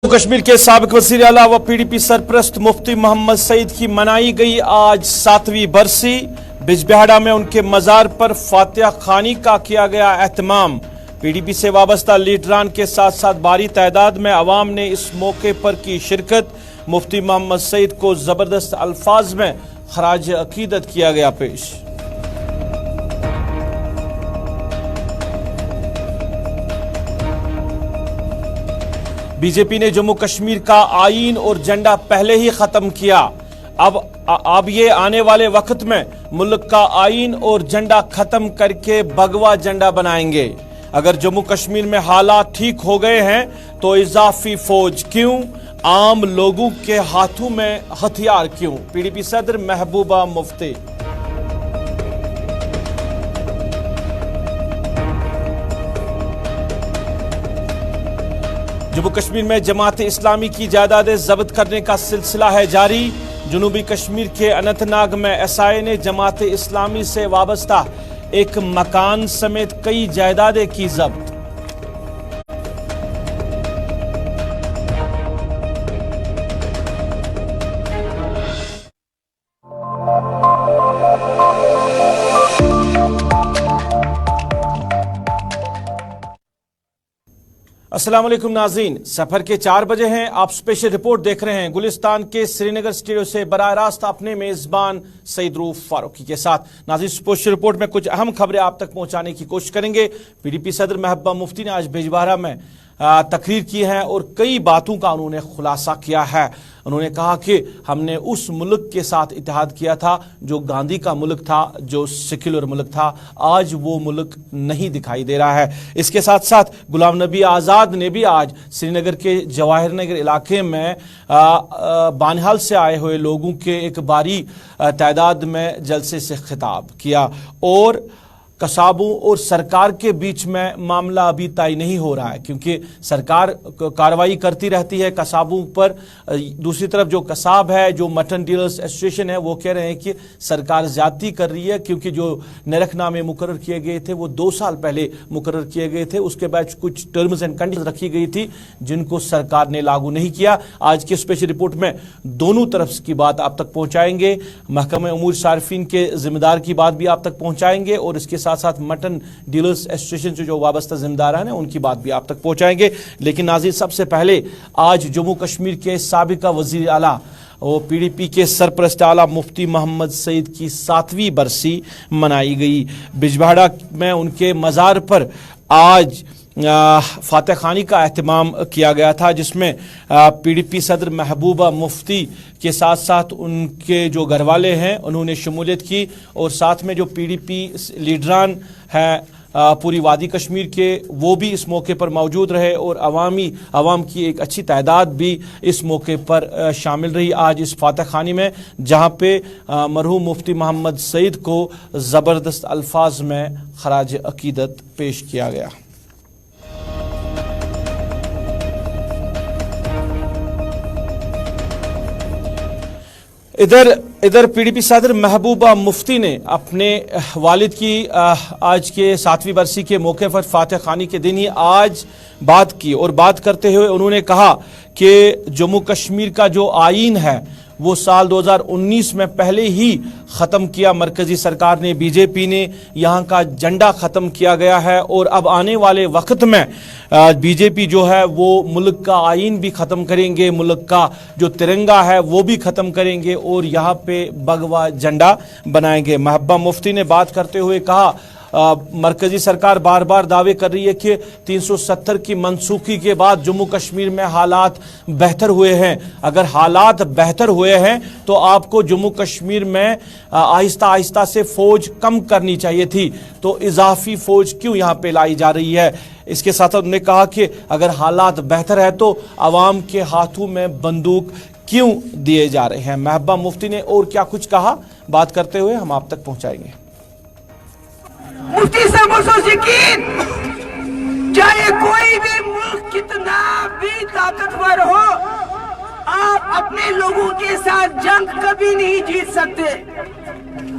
कश्मीर के साबिक वज़ीर आला व पीडीपी सरप्रस्त मुफ्ती मोहम्मद सईद की मनाई गई आज 7वीं बरसी। बिजबिहाड़ा में उनके मज़ार पर फातिहा खानी का किया गया एहतमाम। पीडीपी से वाबस्ता लीडरान के साथ साथ भारी तादाद में अवाम ने इस मौके पर की शिरकत। मुफ्ती मोहम्मद सईद को जबरदस्त अल्फाज में खराज अकीदत किया गया पेश। बीजेपी ने जम्मू कश्मीर का आईन और झंडा पहले ही खत्म किया। अब ये आने वाले वक्त में मुल्क का आईन और झंडा खत्म करके भगवा झंडा बनाएंगे। अगर जम्मू कश्मीर में हालात ठीक हो गए हैं तो इजाफी फौज क्यों, आम लोगों के हाथों में हथियार क्यों? पीडीपी सदर महबूबा मुफ्ती। जम्मू कश्मीर में जमात इस्लामी की जायदादें जब्त करने का सिलसिला है जारी। जनूबी कश्मीर के अनंतनाग में एसआई ने जमात इस्लामी से वाबस्ता एक मकान समेत कई जायदादें की जब्त। अस्सलाम वालेकुम नाज़रीन, सफर के 4 बजे हैं। आप स्पेशल रिपोर्ट देख रहे हैं गुलिस्तान के श्रीनगर स्टूडियो से बराह रास्त अपने मेजबान सईद रूफ फारूकी के साथ। नाज़रीन, स्पेशल रिपोर्ट में कुछ अहम खबरें आप तक पहुंचाने की कोशिश करेंगे। पीडीपी सदर महबूबा मुफ्ती ने आज बिजबिहाड़ा में तकरीर की है और कई बातों का उन्होंने खुलासा किया है। उन्होंने कहा कि हमने उस मुल्क के साथ इत्तेहाद किया था जो गांधी का मुल्क था, जो सेक्युलर मुल्क था। आज वो मुल्क नहीं दिखाई दे रहा है। इसके साथ साथ गुलाम नबी आज़ाद ने भी आज श्रीनगर के जवाहिर नगर इलाके में बानिहाल से आए हुए लोगों के एक भारी तादाद में जलसे से खिताब किया और कसाबों और सरकार के बीच में मामला अभी तय नहीं हो रहा है, क्योंकि सरकार कार्रवाई करती रहती है कसाबों पर। दूसरी तरफ जो कसाब है, जो मटन डीलर्स एसोसिएशन है, वो कह रहे हैं कि सरकार ज्यादती कर रही है, क्योंकि जो नरखनामे मुकर्रर किए गए थे वो 2 साल पहले मुकर्रर किए गए थे। उसके बाद कुछ टर्म्स एंड कंडीशन रखी गई थी जिनको सरकार ने लागू नहीं किया। आज की स्पेशल रिपोर्ट में दोनों तरफ की बात आप तक पहुंचाएंगे। महकमा उमूर सार्फिन के जिम्मेदार की बात भी आप तक पहुंचाएंगे और इसके साथ साथ मटन डीलर्स एसोसिएशन से जो वाबस्ता जिम्मेदार हैं उनकी बात भी आप तक पहुंचाएंगे। लेकिन नाज़रीन, सबसे पहले आज जम्मू कश्मीर के साबिका वज़ीर आला और पीडीपी के सरप्रस्त आला मुफ्ती मोहम्मद सईद की 7वीं बरसी मनाई गई। बिजबिहाड़ा में उनके मज़ार पर आज फातिहा खानी का एहतमाम किया गया था, जिसमें पीडीपी सदर महबूबा मुफ्ती के साथ साथ उनके जो घरवाले हैं उन्होंने शमूलियत की और साथ में जो पीडीपी लीडरान हैं पूरी वादी कश्मीर के, वो भी इस मौके पर मौजूद रहे और अवाम की एक अच्छी तादाद भी इस मौके पर शामिल रही आज इस फातिहा खानी में, जहाँ पे मरहूम मुफ्ती मोहम्मद सईद को ज़बरदस्त अल्फाज में खराज अकीदत पेश किया गया। इधर पीडीपी सदर महबूबा मुफ्ती ने अपने वालिद की आज के 7वीं बरसी के मौके पर फातिहा खानी के दिन ही आज बात की और बात करते हुए उन्होंने कहा कि जम्मू कश्मीर का जो आईन है वो साल 2019 में पहले ही ख़त्म किया मरकज़ी सरकार ने, बीजेपी ने। यहाँ का झंडा ख़त्म किया गया है और अब आने वाले वक्त में बीजेपी जो है वो मुल्क का आईन भी ख़त्म करेंगे, मुल्क का जो तिरंगा है वो भी ख़त्म करेंगे और यहाँ पे भगवा झंडा बनाएंगे। महबूबा मुफ्ती ने बात करते हुए कहा मरकजी सरकार बार बार दावे कर रही है कि 370 की मनसूखी के बाद जम्मू कश्मीर में हालात बेहतर हुए हैं। अगर हालात बेहतर हुए हैं तो आपको जम्मू कश्मीर में आहिस्ता आहिस्ता से फौज कम करनी चाहिए थी, तो इजाफी फौज क्यों यहाँ पे लाई जा रही है? इसके साथ उन्होंने कहा कि अगर हालात बेहतर है तो आवाम के हाथों में बंदूक क्यों दिए जा रहे हैं? महबूबा मुफ्ती ने और क्या कुछ कहा, बात करते हुए हम आप तक पहुंचाएंगे। मुफ्ती साहब यकीन, चाहे कोई भी मुल्क कितना भी ताकतवर हो, आप अपने लोगों के साथ जंग कभी नहीं जीत सकते।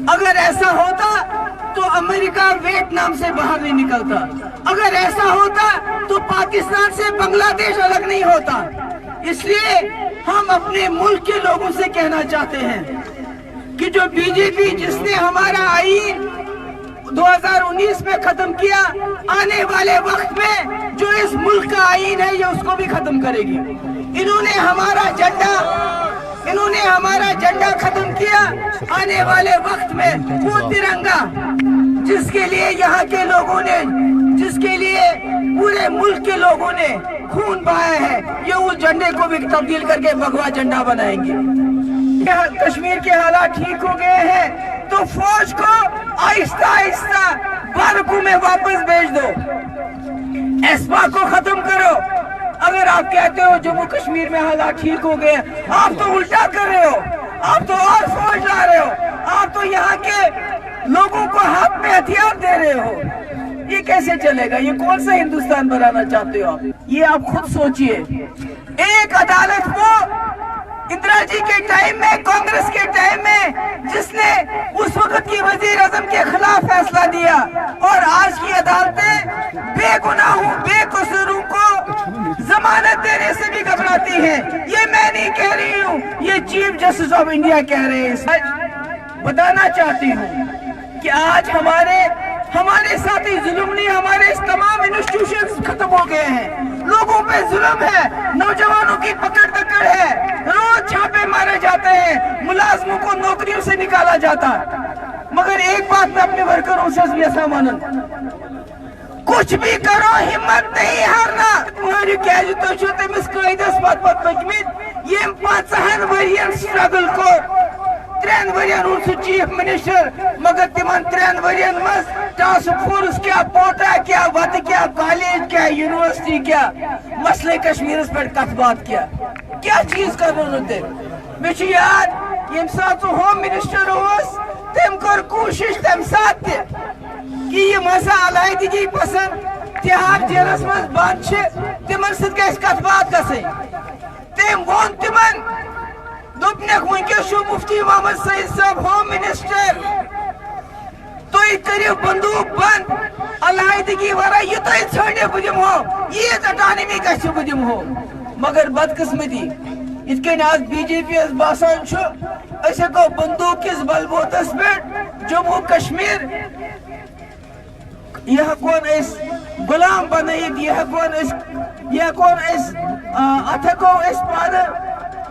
अगर ऐसा होता तो अमेरिका वियतनाम से बाहर नहीं निकलता। अगर ऐसा होता तो पाकिस्तान से बांग्लादेश अलग नहीं होता। इसलिए हम अपने मुल्क के लोगों से कहना चाहते हैं कि जो बीजेपी जिसने हमारा आईन 2019 में खत्म किया, आने वाले वक्त में जो इस मुल्क का आईन है ये उसको भी खत्म करेगी। इन्होंने हमारा झंडा खत्म किया। आने वाले वक्त में वो तिरंगा जिसके लिए यहाँ के लोगों ने, जिसके लिए पूरे मुल्क के लोगों ने खून बहाया है, ये उस झंडे को भी तब्दील करके भगवा झंडा बनाएंगे। कश्मीर के हालात ठीक हो गए हैं तो फौज को आहिस्ता आहिस्ता बारकू में वापस भेज दो, एस्पा को खत्म करो। अगर आप कहते हो जम्मू कश्मीर में हालात ठीक हो गए, आप तो उल्टा कर रहे हो, आप तो और फौज ला रहे हो, आप तो यहाँ के लोगों को हाथ में हथियार दे रहे हो। ये कैसे चलेगा? ये कौन सा हिंदुस्तान बनाना चाहते हो आप? ये आप खुद सोचिए। एक अदालत को इंदिरा जी के टाइम में, कांग्रेस के टाइम में, जिसने उस वक्त की वजीर आजम के खिलाफ फैसला दिया, और आज की अदालतें बेगुनाहों बेकसूरों को जमानत देने से भी घबराती हैं। ये मैं नहीं कह रही हूँ, ये चीफ जस्टिस ऑफ इंडिया कह रहे हैं। सच बताना चाहती हूँ कि आज हमारे साथ ही जुल्म नहीं, हमारे तमाम इंस्टीट्यूशन खत्म हो गए हैं। लोगों पे जुल्म है, नौजवानों की पकड़ दकड़ है, रोज छापे मारे जाते हैं, मुलाजमों को नौकरियों से निकाला जाता। मगर एक बात मैं अपने वर्करों से भी ऐसा मानूं, कुछ भी करो हिम्मत नहीं हारना। तुम्हारी क्या जो तो शो तमिस कायदस पत पकमित ये 5 वरियन स्ट्रगल को 3 वरियन उन चीफ मिनिस्टर, मगर तिमन 3 वरियन मस टास्क फोर्स क्या, पोटा क्या, वत क्या, कॉलेज क्या, यूनिवर्सिटी क्या, मसले कश्मीर पर कथ बात क्या चीज कर रहे मे याद ये सात होम मिनिस्टर तम कर कोशिश तम सात कि ये मसा अलहदगी पसंद तिहार जेलस मज बंद तिमन सत बात तम वोन तिमन दोपनक वनकस मुफ्ती मोहम्मद सईद साहब होम मिनिस्टर, तुम करो बंदूक बंद, अलहदगी वरा ये थे बह दिमो ईद अटानमी गो बह दिमो। मगर बदकिस्मती इत आज बीजेपी बासान हको बंदूक किस बलबूतस पे जम्मू कश्मीर यह हकोन गुलाम बनत, यह हकोन अत हको पान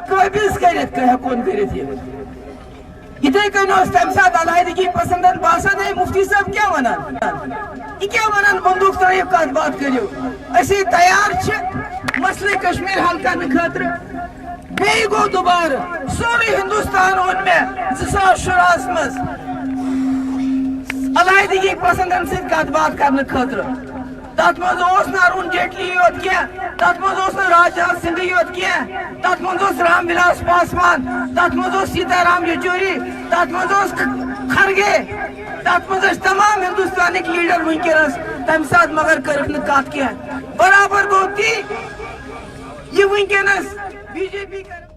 काबिज करोन कर इथे कन तम सात अलहदगी पसंदन बासन है। मुफ्ती साहब क्या वनान बंदूक त्रिव कत बात करो असी तैयार मसले कश्मीर हल करने खातिर। बे गो दोबार सोरे हिंदुस्तान ओन मे 2016 मज अलहदगी पसंदन सत बात करने खातिर। तथ मज अरुण जेटली योत क्या, तथ मज राजनाथ सिंह योत क्या, तथ मज रामविलास पासवान, तथ मज सीताराम येचूरी, तथ मज खरगे, तथ मज तमाम हिंदुस्तानिक लीडर वनकस तम सात मगर कर कत क्या बराबर गो ती ये वनकस बीजेपी कर।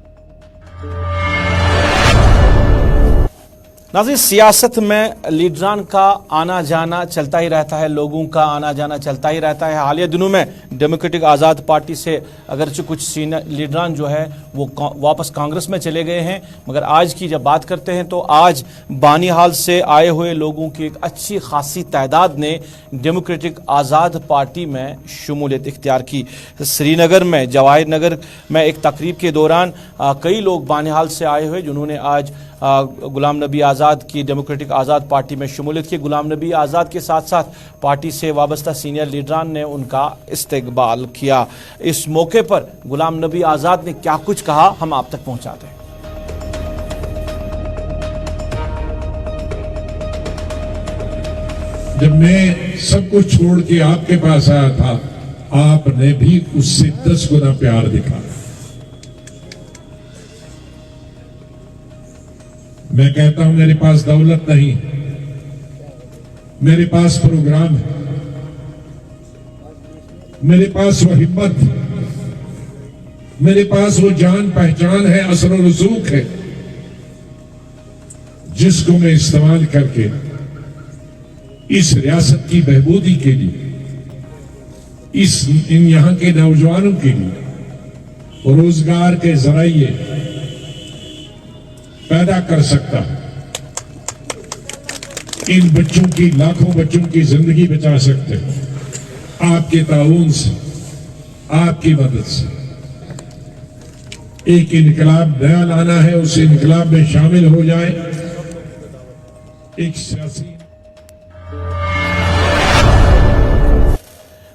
नाज़रीन, सियासत में लीडरान का आना जाना चलता ही रहता है, लोगों का आना जाना चलता ही रहता है। हालिया दिनों में डेमोक्रेटिक आज़ाद पार्टी से अगरचे कुछ सीनियर लीडरान जो है वो वापस कांग्रेस में चले गए हैं, मगर आज की जब बात करते हैं तो आज बानीहाल से आए हुए लोगों की एक अच्छी खासी तादाद ने डेमोक्रेटिक आज़ाद पार्टी में शमूलियत इख्तियार की। श्रीनगर में जवाहिर नगर में एक तकरीब के दौरान कई लोग बानीहाल से आए हुए जिन्होंने आज गुलाम नबी आज़ाद की डेमोक्रेटिक आज़ाद पार्टी में शमूलियत की। गुलाम नबी आज़ाद के साथ साथ पार्टी से वाबस्ता सीनियर लीडरान ने उनका इस्तकबाल किया। इस मौके पर गुलाम नबी आज़ाद ने क्या कुछ कहा हम आप तक पहुंचाते हैं। जब मैं सब कुछ छोड़ के आपके पास आया था, आपने भी उससे 10 गुना प्यार दिखाया। मैं कहता हूं मेरे पास दौलत नहीं, मेरे पास प्रोग्राम है, मेरे पास वो हिम्मत है, मेरे पास वो जान पहचान है, असर और रसूख है, जिसको मैं इस्तेमाल करके इस रियासत की बहबूदी के लिए, इन यहां के नौजवानों के लिए रोजगार के जरिए पैदा कर सकता है, इन बच्चों की, लाखों बच्चों की जिंदगी बचा सकते हैं आपके ताउन से, आपकी मदद से। एक इनकलाब नया लाना है, उस इनकलाब में शामिल हो जाए। एक सियासी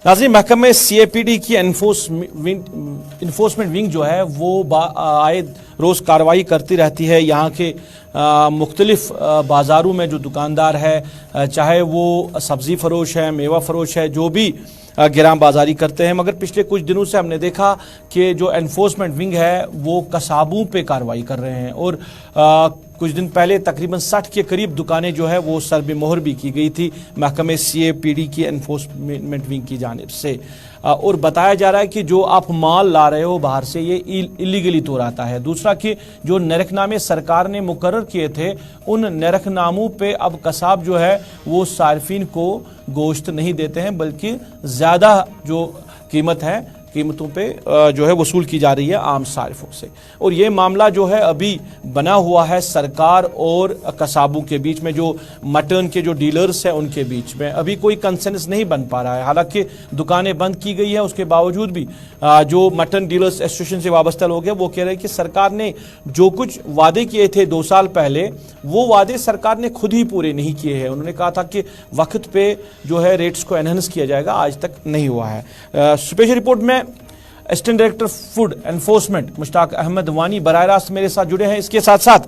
नाज़रीन, महकमे CAPD की इन्फोर्समेंट विंग जो है वो आए रोज़ कार्रवाई करती रहती है। यहाँ के मुख्तलिफ बाज़ारों में जो दुकानदार है, चाहे वो सब्ज़ी फरोश है, मेवा फरोश है, जो भी गिराम बाजारी करते हैं, मगर पिछले कुछ दिनों से हमने देखा कि जो एनफोर्समेंट विंग है वो कसाबों पे कार्रवाई कर रहे हैं। और कुछ दिन पहले तकरीबन 60 के करीब दुकानें जो है वो सर मोहर भी की गई थी महकमे CAPD की एनफोर्समेंट विंग की जानिब से। और बताया जा रहा है कि जो आप माल ला रहे हो बाहर से, ये इलीगली तौर आता है। दूसरा कि जो नरखनामे सरकार ने मुकर्रर किए थे, उन नरखनामों पे अब कसाब जो है वो सार्फिन को गोश्त नहीं देते हैं, बल्कि ज़्यादा जो कीमतों पे जो है वसूल की जा रही है आम सारिफों से। और ये मामला जो है अभी बना हुआ है सरकार और कसाबों के बीच में, जो मटन के जो डीलर्स हैं उनके बीच में अभी कोई कंसेंसस नहीं बन पा रहा है। हालांकि दुकानें बंद की गई है, उसके बावजूद भी जो मटन डीलर्स एसोसिएशन से वाबस्ता लोग हैं वो कह रहे हैं कि सरकार ने जो कुछ वादे किए थे 2 साल पहले, वो वादे सरकार ने खुद ही पूरे नहीं किए हैं। उन्होंने कहा था कि वक्त पे जो है रेट्स को एनहांस किया जाएगा, आज तक नहीं हुआ है। स्पेशल रिपोर्ट में assistant director food enforcement Mushtaq Ahmad Wani बराह रास्त मेरे साथ जुड़े हैं। इसके साथ साथ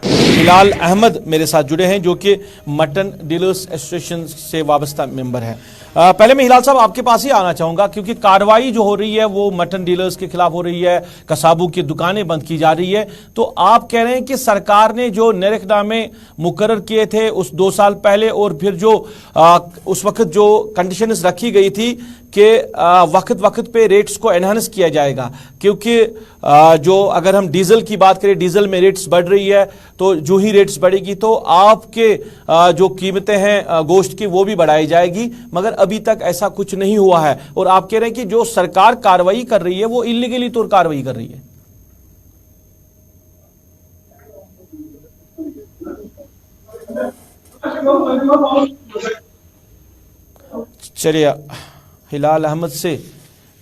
हिलाल अहमद मेरे साथ जुड़े हैं जो कि मटन डीलर्स एसोसिएशन से वाबस्ता मेंबर है। पहले मैं हिलाल साहब आपके पास ही आना चाहूंगा, क्योंकि कार्रवाई जो हो रही है वो मटन डीलर्स के खिलाफ हो रही है, कसाबों की दुकानें बंद की जा रही है। तो आप कह रहे हैं कि सरकार ने जो नरखनामे मुकर्रर किए थे उस 2 साल पहले, और फिर जो उस वक्त जो कंडीशंस रखी गई थी कि वक्त पे रेट्स को एनहांस किया जाएगा, क्योंकि जो अगर हम डीजल की बात करें, डीजल में रेट्स बढ़ रही है, तो जो ही रेट्स बढ़ेगी तो आपके जो कीमतें हैं गोश्त की वो भी बढ़ाई जाएगी, मगर अभी तक ऐसा कुछ नहीं हुआ है। और आप कह रहे हैं कि जो सरकार कार्रवाई कर रही है वो इलीगली तौर कार्रवाई कर रही है। चलिए, हिलाल अहमद से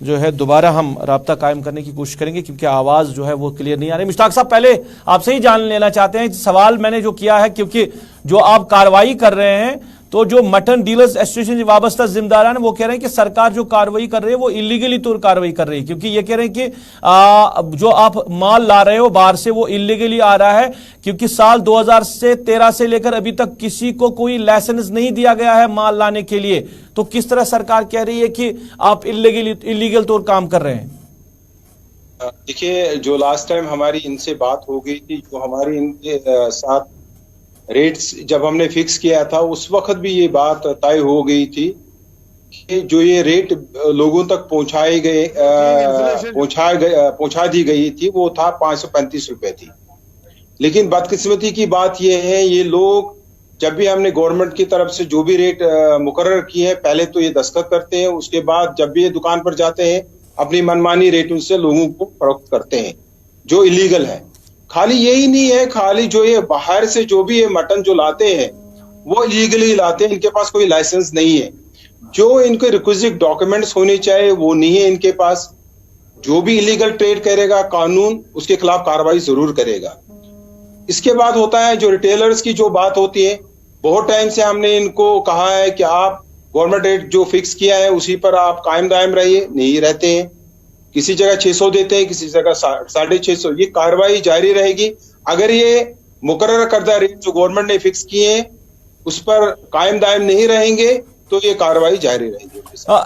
जो है दोबारा हम राब्ता कायम करने की कोशिश करेंगे, क्योंकि आवाज़ जो है वो क्लियर नहीं आ रही। मुश्ताक साहब, पहले आपसे ही जान लेना चाहते हैं, सवाल मैंने जो किया है, क्योंकि जो आप कार्रवाई कर रहे हैं तो जो मटन डीलर्स एसोसिएशन से वाबस्ता जिम्मेदार हैं वो कह रहे हैं कि सरकार जो कार्रवाई कर रही है वो इलीगली तौर कार्रवाई कर रही है, क्योंकि ये कह रहे हैं कि जो आप माल ला रहे हो बाहर से वो इलीगली आ रहा है, क्योंकि साल 2013 से लेकर अभी तक किसी को कोई लाइसेंस नहीं दिया गया है माल लाने के लिए। तो किस तरह सरकार कह रही है कि आप इलीगल तौर काम कर रहे हैं? देखिए, जो लास्ट टाइम हमारी इनसे बात हो गई थी, जो हमारी इनके साथ रेट्स जब हमने फिक्स किया था, उस वक्त भी ये बात तय हो गई थी कि जो ये रेट लोगों तक पहुंचा दी गई थी वो था 535 रुपए थी। लेकिन बदकिस्मती की बात ये है, ये लोग जब भी हमने गवर्नमेंट की तरफ से जो भी रेट मुकर्रर किए हैं, पहले तो ये दस्तखत करते हैं, उसके बाद जब भी ये दुकान पर जाते हैं अपनी मनमानी रेटों से लोगों को फरोख्त करते हैं, जो इलीगल है। खाली यही नहीं है, खाली जो ये बाहर से जो भी ये मटन जो लाते हैं वो इलीगली लाते हैं, इनके पास कोई लाइसेंस नहीं है। जो इनके रिक्विजिट डॉक्यूमेंट्स होने चाहिए वो नहीं है इनके पास। जो भी इलीगल ट्रेड करेगा कानून उसके खिलाफ कार्रवाई जरूर करेगा। इसके बाद होता है जो रिटेलर्स की जो बात होती है, बहुत टाइम से हमने इनको कहा है कि आप गवर्नमेंट रेट जो फिक्स किया है उसी पर आप कायम दायम रहिए, नहीं रहते हैं। किसी जगह 600 देते हैं, किसी जगह 650। ये कार्रवाई जारी रहेगी। अगर ये मुकर्रर करदा रेट जो गवर्नमेंट ने फिक्स किए हैं उस पर कायम दायम नहीं रहेंगे तो ये कार्रवाई जारी रहेगी।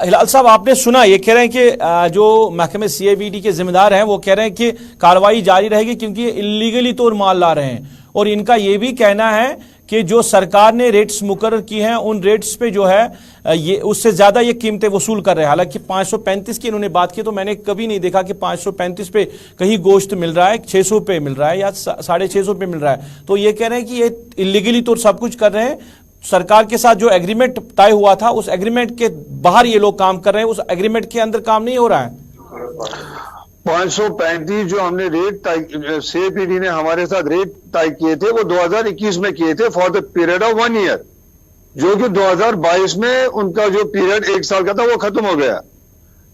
हिलाल साहब, आपने सुना, ये कह रहे हैं कि जो महकमे CAPD के जिम्मेदार हैं वो कह रहे हैं कि कार्रवाई जारी रहेगी क्योंकि ये इलीगली तौर माल ला रहे हैं। और इनका ये भी कहना है कि जो सरकार ने रेट्स मुकर्रर की हैं उन रेट्स पे जो है ये उससे ज्यादा ये कीमतें वसूल कर रहे हैं। हालांकि 535 की इन्होंने बात की, तो मैंने कभी नहीं देखा कि 535 पे कहीं गोश्त मिल रहा है, 600 पे मिल रहा है या 650 पे मिल रहा है। तो ये कह रहे हैं कि ये इलीगली तौर सब कुछ कर रहे हैं। सरकार के साथ जो एग्रीमेंट तय हुआ था उस एग्रीमेंट के बाहर ये लोग काम कर रहे हैं, उस एग्रीमेंट के अंदर काम नहीं हो रहा है। 535 जो हमने रेट सीएपीडी ने हमारे साथ रेट तय किए थे वो 2021 में किए थे for the period of 1 year, जो कि 2022 में उनका जो पीरियड 1 साल का था वो खत्म हो गया।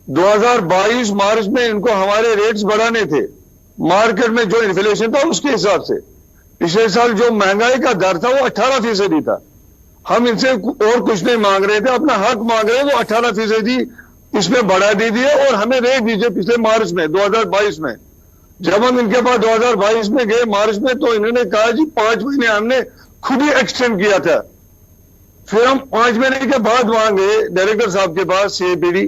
2022 मार्च में इनको हमारे रेट्स बढ़ाने थे मार्केट में जो इन्फ्लेशन था उसके हिसाब से। पिछले साल जो महंगाई का दर था वो 18% था। हम इनसे और कुछ नहीं मांग रहे थे, अपना हक मांग रहे थे, वो 18% इसमें बढ़ा दीजिए और हमें रेट दीजिए। पिछले मार्च में 2022 में जब हम इनके पास 2022 में गए मार्च में, तो इन्होंने कहा जी 5 महीने हमने खुद ही एक्सटेंड किया था। फिर हम 5 महीने के बाद वहां गए डायरेक्टर साहब के पास सीएपीडी,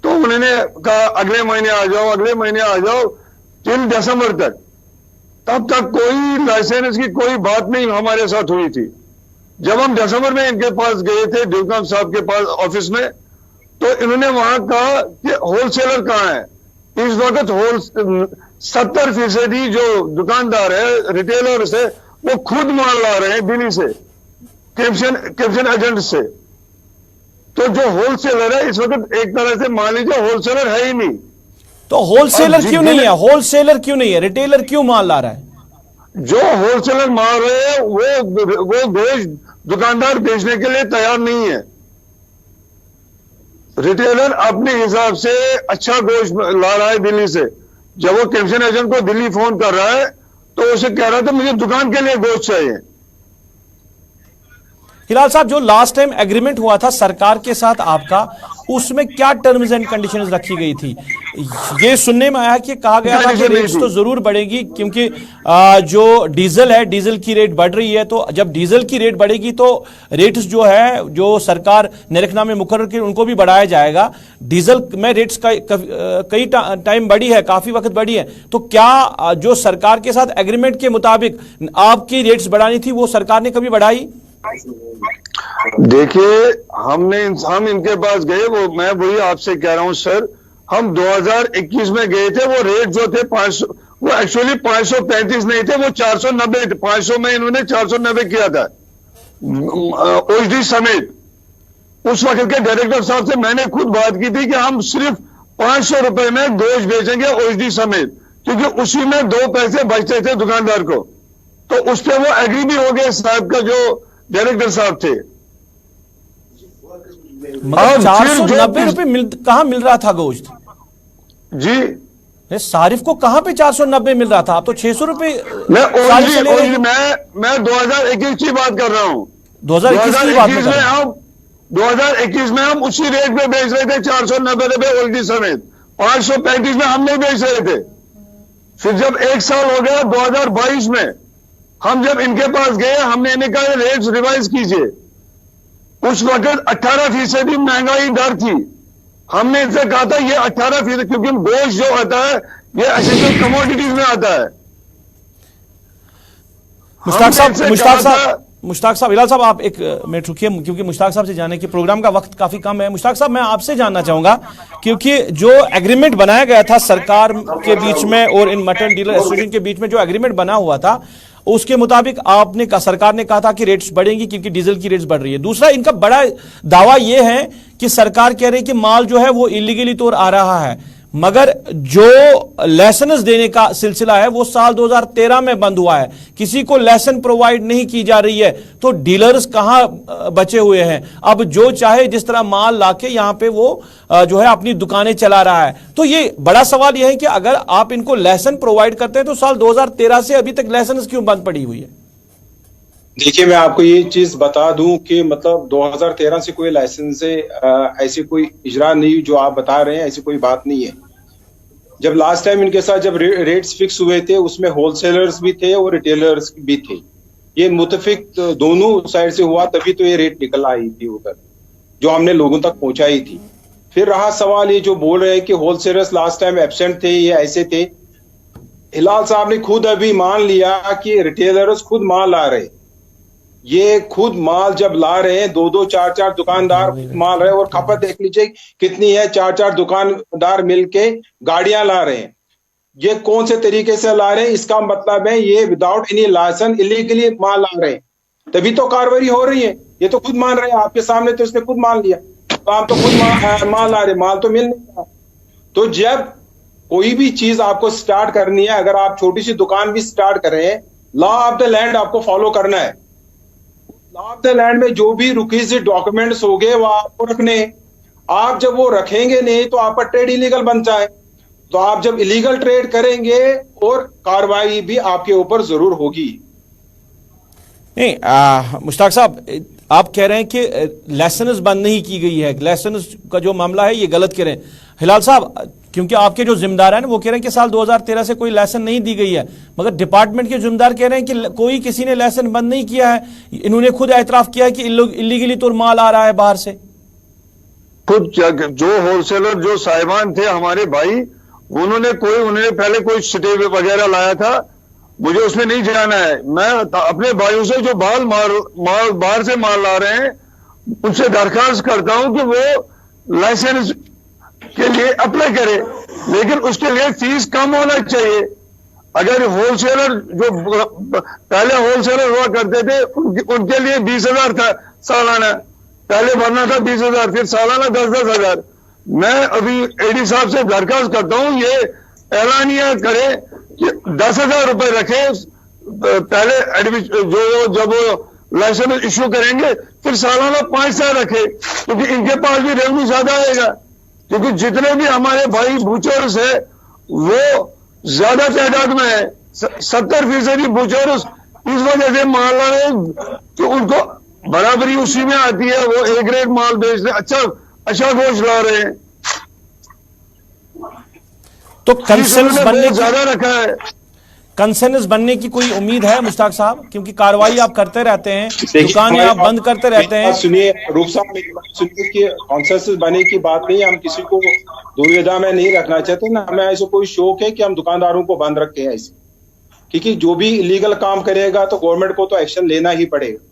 तो उन्होंने कहा अगले महीने आ जाओ, अगले महीने आ जाओ टिल दिसंबर तक। तब तक कोई लाइसेंस की कोई बात नहीं हमारे साथ हुई थी। जब हम दिसंबर में इनके पास गए थे ड्यूकम साहब के पास ऑफिस में, तो इन्होंने वहां कहा कि होलसेलर कहाँ है। इस वक्त 70% जो दुकानदार है रिटेलर्स है वो खुद माल ला रहे हैं दिल्ली से, कैप्शन एजेंट से। तो जो होलसेलर है इस वक्त एक तरह से मान लीजिए होलसेलर है ही नहीं। तो होलसेलर क्यों नहीं है? होलसेलर क्यों नहीं है? रिटेलर क्यों माल ला रहा है? जो होलसेलर माल रहे हैं वो गोश्त दुकानदार बेचने के लिए तैयार नहीं है। रिटेलर अपने हिसाब से अच्छा गोश्त ला रहा है दिल्ली से। जब वो कैप्शन एजेंट को दिल्ली फोन कर रहा है तो उसे कह रहा था मुझे दुकान के लिए गोश्त चाहिए। हिलाल साहब, जो लास्ट टाइम एग्रीमेंट हुआ था सरकार के साथ आपका, उसमें क्या टर्म्स एंड कंडीशंस रखी गई थी? ये सुनने में आया कि कहा गया था कि रेट्स तो जरूर बढ़ेगी क्योंकि जो डीजल है, डीजल की रेट बढ़ रही है, तो जब डीजल की रेट बढ़ेगी तो रेट्स जो है जो सरकार निरखनामे मुकर्रर की उनको भी बढ़ाया जाएगा। डीजल में रेट्स कई टाइम बढ़ी है, काफी वक्त बढ़ी है, तो क्या जो सरकार के साथ एग्रीमेंट के मुताबिक आपकी रेट्स बढ़ानी थी वो सरकार ने कभी बढ़ाई? देखिए हम इनके पास गए, वो मैं वही आपसे कह रहा हूं सर, हम 2021 में गए थे, वो रेट जो थे 500, वो एक्चुअली 535 नहीं थे, वो 490 थे। 500 में इन्होंने 490 किया था ओएसडी समेत। उस वक्त के डायरेक्टर साहब से मैंने खुद बात की थी कि हम सिर्फ 500 रुपए में गोश्त बेचेंगे ओएसडी समेत, क्योंकि उसी में 2 पैसे बचते थे दुकानदार को। तो उस पर वो एग्री भी हो गए साहब का जो डायरेक्टर साहब थे। मतलब 490 रुपए कहां मिल रहा था गोश्त जी? सारिफ को कहां पे 490 मिल रहा था? आप तो 600 रुपए। मैं 2021 की बात कर रहा हूं। 2021 में हम 2021 में हम उसी रेट पे बेच रहे थे 490 रुपए ओएसडी समेत। 535 में हम नहीं बेच रहे थे। फिर जब 1 साल हो गया 2022 में हम जब इनके पास गए, हमने इन्हें कहा रेट्स रिवाइज कीजिए। उस वक्त 18% महंगाई दर थी। हमने इनसे कहा था ये 18%, क्योंकि गोश्त जो आता है ये एसेंशियल कमोडिटीज में आता है। मुश्ताक साहब, हिलाल साहब आप 1 मिनट रुकिए, क्योंकि मुश्ताक साहब से जाने के प्रोग्राम का वक्त काफी कम है। मुश्ताक साहब, मैं आपसे जानना चाहूंगा, क्योंकि जो एग्रीमेंट बनाया गया था सरकार के बीच में और इन मटन डीलर एसोसिएशन के बीच में जो एग्रीमेंट बना हुआ था, उसके मुताबिक आपने कहा, सरकार ने कहा था कि रेट्स बढ़ेंगी क्योंकि डीजल की रेट्स बढ़ रही है। दूसरा, इनका बड़ा दावा यह है कि सरकार कह रही है कि माल जो है वो इलीगली तो आ रहा है, मगर जो लाइसेंस देने का सिलसिला है वो साल 2013 में बंद हुआ है, किसी को लाइसेंस प्रोवाइड नहीं की जा रही है, तो डीलर्स कहां बचे हुए हैं? अब जो चाहे जिस तरह माल लाके यहां पे वो जो है अपनी दुकानें चला रहा है। तो ये बड़ा सवाल यह है कि अगर आप इनको लाइसेंस प्रोवाइड करते हैं तो साल 2013 से अभी तक लाइसेंस क्यों बंद पड़ी हुई है? देखिए, मैं आपको ये चीज बता दूं कि मतलब 2013 से कोई लाइसेंस से ऐसी कोई इजरा नहीं, जो आप बता रहे हैं ऐसी कोई बात नहीं है। जब लास्ट टाइम इनके साथ जब रेट्स फिक्स हुए थे उसमें होलसेलर्स भी थे और रिटेलर्स भी थे, ये मुतफिक दोनों साइड से हुआ, तभी तो ये रेट निकल आई थी उधर, जो हमने लोगों तक पहुंचाई थी। फिर रहा सवाल ये जो बोल रहे हैं कि होलसेलर्स लास्ट टाइम एब्सेंट थे, ये ऐसे थे। हिलाल साहब ने खुद अभी मान लिया कि रिटेलर्स खुद माल ला रहे, ये खुद माल जब ला रहे हैं, 2-2, 4-4 दुकानदार माल रहे, और खपत देख लीजिए कितनी है, 4-4 दुकानदार मिलके गाड़ियां ला रहे हैं। ये कौन से तरीके से ला रहे हैं? इसका मतलब है ये विदाउट एनी लाइसेंस इलीगली माल ला रहे हैं, तभी तो कार्रवाई हो रही है। ये तो खुद मान रहे हैं, आपके सामने तो इसने खुद मान लिया, तो आप तो खुद माल ला रहे, माल तो मिल नहीं रहा। तो जब कोई भी चीज आपको स्टार्ट करनी है, अगर आप छोटी सी दुकान भी स्टार्ट कर रहे हैं, लॉ ऑफ द लैंड आपको फॉलो करना है। लॉ ऑफ द लैंड में जो भी रिक्विजिट डॉक्यूमेंट्स हो गए वो आपको रखने हैं। आप जब वो रखेंगे नहीं तो आपका ट्रेड इलीगल बनता है। तो आप जब इलीगल ट्रेड करेंगे और कार्रवाई भी आपके ऊपर जरूर होगी। नहीं मुश्ताक साहब, आप कह रहे हैं कि लाइसेंस बंद नहीं की गई है, लाइसेंस का जो मामला है ये गलत कह रहे हैं। हिलाल साहब, क्योंकि आपके जो जिम्मेदार हैं वो कह रहे हैं कि साल 2013 से कोई लाइसेंस नहीं दी गई है, मगर डिपार्टमेंट के जिम्मेदार कह रहे हैं कि कोई किसी ने लाइसेंस बंद नहीं किया है। इन्होंने खुद एतराफ किया है कि इलीगली तो माल आ रहा है बाहर से। खुद जो होलसेलर जो साहिबान थे हमारे भाई, उन्होंने पहले कोई स्टे वगैरह लाया था, मुझे उसमें नहीं जाना है। मैं अपने भाइयों से जो बाहर से माल ला रहे हैं उनसे दरखास्त करता हूं कि वो लाइसेंस के लिए अप्लाई करे, लेकिन उसके लिए फीस कम होना चाहिए। अगर होलसेलर जो पहले होलसेलर हुआ करते थे उनके लिए 20,000 था सालाना, पहले भरना था 20,000, फिर सालाना 10,000। मैं अभी एडी साहब से दरखास्त करता हूं ये ऐलानिया करे कि 10,000 रुपए रखे पहले जब वो लाइसेंस इश्यू करेंगे, फिर सालाना 5,000 रखे, क्योंकि इनके पास भी रेवेन्यू ज्यादा आएगा। क्योंकि जितने भी हमारे भाई बूचर्स है वो ज्यादा तादाद में है, 70% बूचर्स इस वजह से माल ला रहे हैं कि उनको बराबरी उसी में आती है, वो ए ग्रेड माल बेच रहे, अच्छा गोश्त ला रहे हैं। तो कंसेंस बनने ज्यादा रखा है। कंसेंस बनने की कोई उम्मीद है मुश्ताक साहब? क्योंकि कार्रवाई आप करते रहते हैं, दुकानें आप बंद करते रहते हैं। सुनिए रूप साहब, मेरी बात सुनिए कि कंसेंसस बनने की बात नहीं, हम किसी को दुविधा में नहीं रखना चाहते ना, हमें ऐसा कोई शौक है कि हम दुकानदारों को बंद रखें ऐसे, क्योंकि जो भी इलीगल काम करेगा तो गवर्नमेंट को तो एक्शन लेना ही पड़ेगा।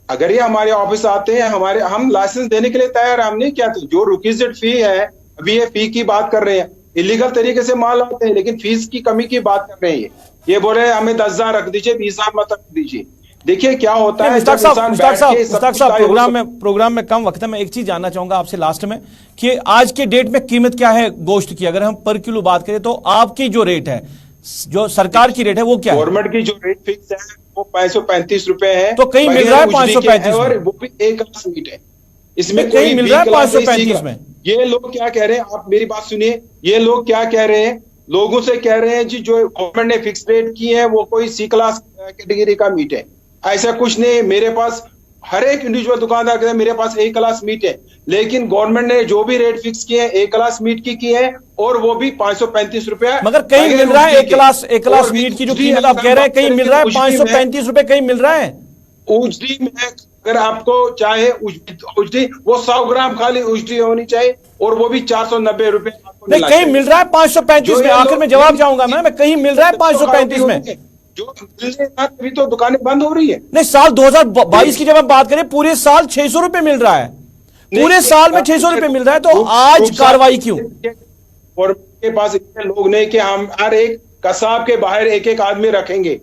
अगर ये हमारे ऑफिस आते हैं, हम लाइसेंस देने के लिए तैयार है। हम नहीं क्या जो रिक्विजिट फी है, अभी ये फी की बात कर रहे हैं, इलीगल तरीके से माल आते हैं लेकिन फीस की कमी की बात कर रहे हैं। ये बोल रहे हैं हमें 10,000 रख दीजिए, 20,000 मत रख दीजिए। देखिए क्या होता है। मुश्ताक साहब, प्रोग्राम में कम वक्त है, मैं एक चीज जानना चाहूंगा आपसे लास्ट में कि आज के डेट में कीमत क्या है गोश्त की? अगर हम पर किलो बात करें तो आपकी जो रेट है, जो सरकार की रेट है वो क्या है? गवर्नमेंट की जो रेट फिक्स है वो 535 रुपए है। तो कहीं मिल रहा है 535 और वो भी एक मीट है, इसमें कहीं मिल रहा है 535 में। ये लोग क्या कह रहे हैं, आप मेरी बात सुनिए, ये लोग क्या कह रहे हैं, लोगों से कह रहे हैं जी जो गवर्नमेंट ने फिक्स रेट की है वो कोई सी क्लास कैटेगरी का मीट है। ऐसा कुछ नहीं, मेरे पास हर एक इंडिविजुअल दुकानदार कहते हैं मेरे पास ए क्लास मीट है, लेकिन गवर्नमेंट ने जो भी रेट फिक्स किए हैं ए क्लास मीट की है, और वो भी 535 रुपया। मगर कहीं मिल रहा है एक क्लास मीट की जो कीमत आप कह रहे हैं, कहीं मिल रहा है 535 रुपए, कहीं मिल रहा है उजड़ी में। अगर आपको चाहे उजड़ी, वो 100 ग्राम खाली उजड़ी होनी चाहिए, और वो भी 490 रुपए। नहीं, कहीं मिल रहा है 535 में। आखिर में जवाब चाहूंगा मैं कहीं मिल रहा है 535 में। जो अभी तो दुकानें बंद हो रही है। नहीं, साल 2022 की जब हम बात करें, पूरे साल 600 रुपए मिल रहा है, पूरे साल में 600 रुपए मिल रहा है, तो आज कार्रवाई क्यों? और के पास इतने लोग नहीं कि हम हर एक कसाब के बाहर एक एक आदमी रखेंगे।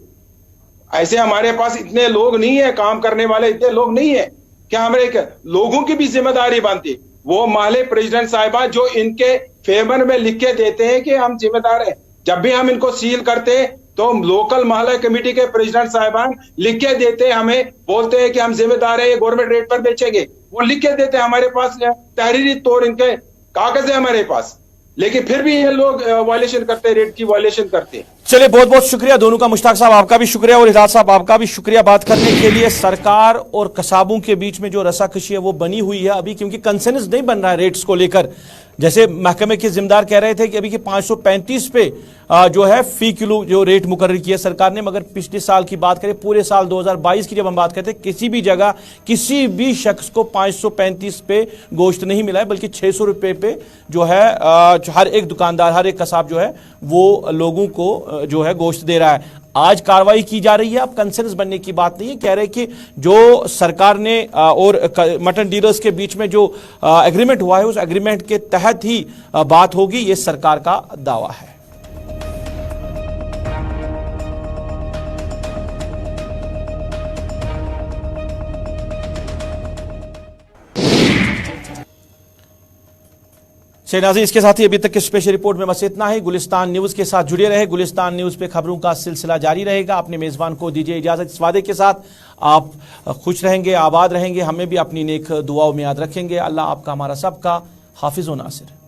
ऐसे हमारे पास इतने लोग नहीं है, काम करने वाले इतने लोग नहीं है। क्या हमारे लोगों की भी जिम्मेदारी बनती? वो माले प्रेसिडेंट साहिबा जो इनके फेवर में लिख के देते हैं कि हम जिम्मेदार हैं, जब भी हम इनको सील करते हैं तो लोकल महल्ला कमेटी के प्रेसिडेंट साहिबान लिख के देते हैं, हमें बोलते हैं कि हम जिम्मेदार हैं, गवर्नमेंट रेट पर बेचेंगे। वो लिख के देते हैं, हमारे पास तहरीरी तौर इनके कागज है हमारे पास, लेकिन फिर भी ये लोग वायलेशन करते हैं, रेट की वायलेशन करते हैं। चलिए, बहुत बहुत शुक्रिया दोनों का। मुश्ताक साहब आपका भी शुक्रिया और हिलाल साहब आपका भी शुक्रिया बात करने के लिए। सरकार और कसाबों के बीच में जो रसाकशी है वो बनी हुई है अभी, क्योंकि कंसेंसस नहीं बन रहा है रेट्स को लेकर। जैसे महकमे के जिम्मेदार कह रहे थे कि अभी के 535 पे जो है फी किलो जो रेट मुकर्रर किया सरकार ने, मगर पिछले साल की बात करें, पूरे साल 2022 की जब हम बात करते हैं, किसी भी जगह किसी भी शख्स को 535 पे गोश्त नहीं मिला है, बल्कि 600 रुपए पे जो है हर एक दुकानदार, हर एक कसाब जो है वो लोगों को जो है गोश्त दे रहा है। आज कार्रवाई की जा रही है, अब कंसेंसस बनने की बात नहीं है। कह रहे कि जो सरकार ने और मटन डीलर्स के बीच में जो एग्रीमेंट हुआ है, उस एग्रीमेंट के तहत ही बात होगी, ये सरकार का दावा है। नाज़रीन, इसके साथ ही अभी तक की स्पेशल रिपोर्ट में बस इतना ही। गुलिस्तान न्यूज़ के साथ जुड़े रहे। गुलिस्तान न्यूज़ पे खबरों का सिलसिला जारी रहेगा। अपने मेज़बान को दीजिए इजाज़त इस वादे के साथ, आप खुश रहेंगे, आबाद रहेंगे, हमें भी अपनी नेक दुआओं में याद रखेंगे। अल्लाह आपका, हमारा सबका हाफिज़ व नासिर।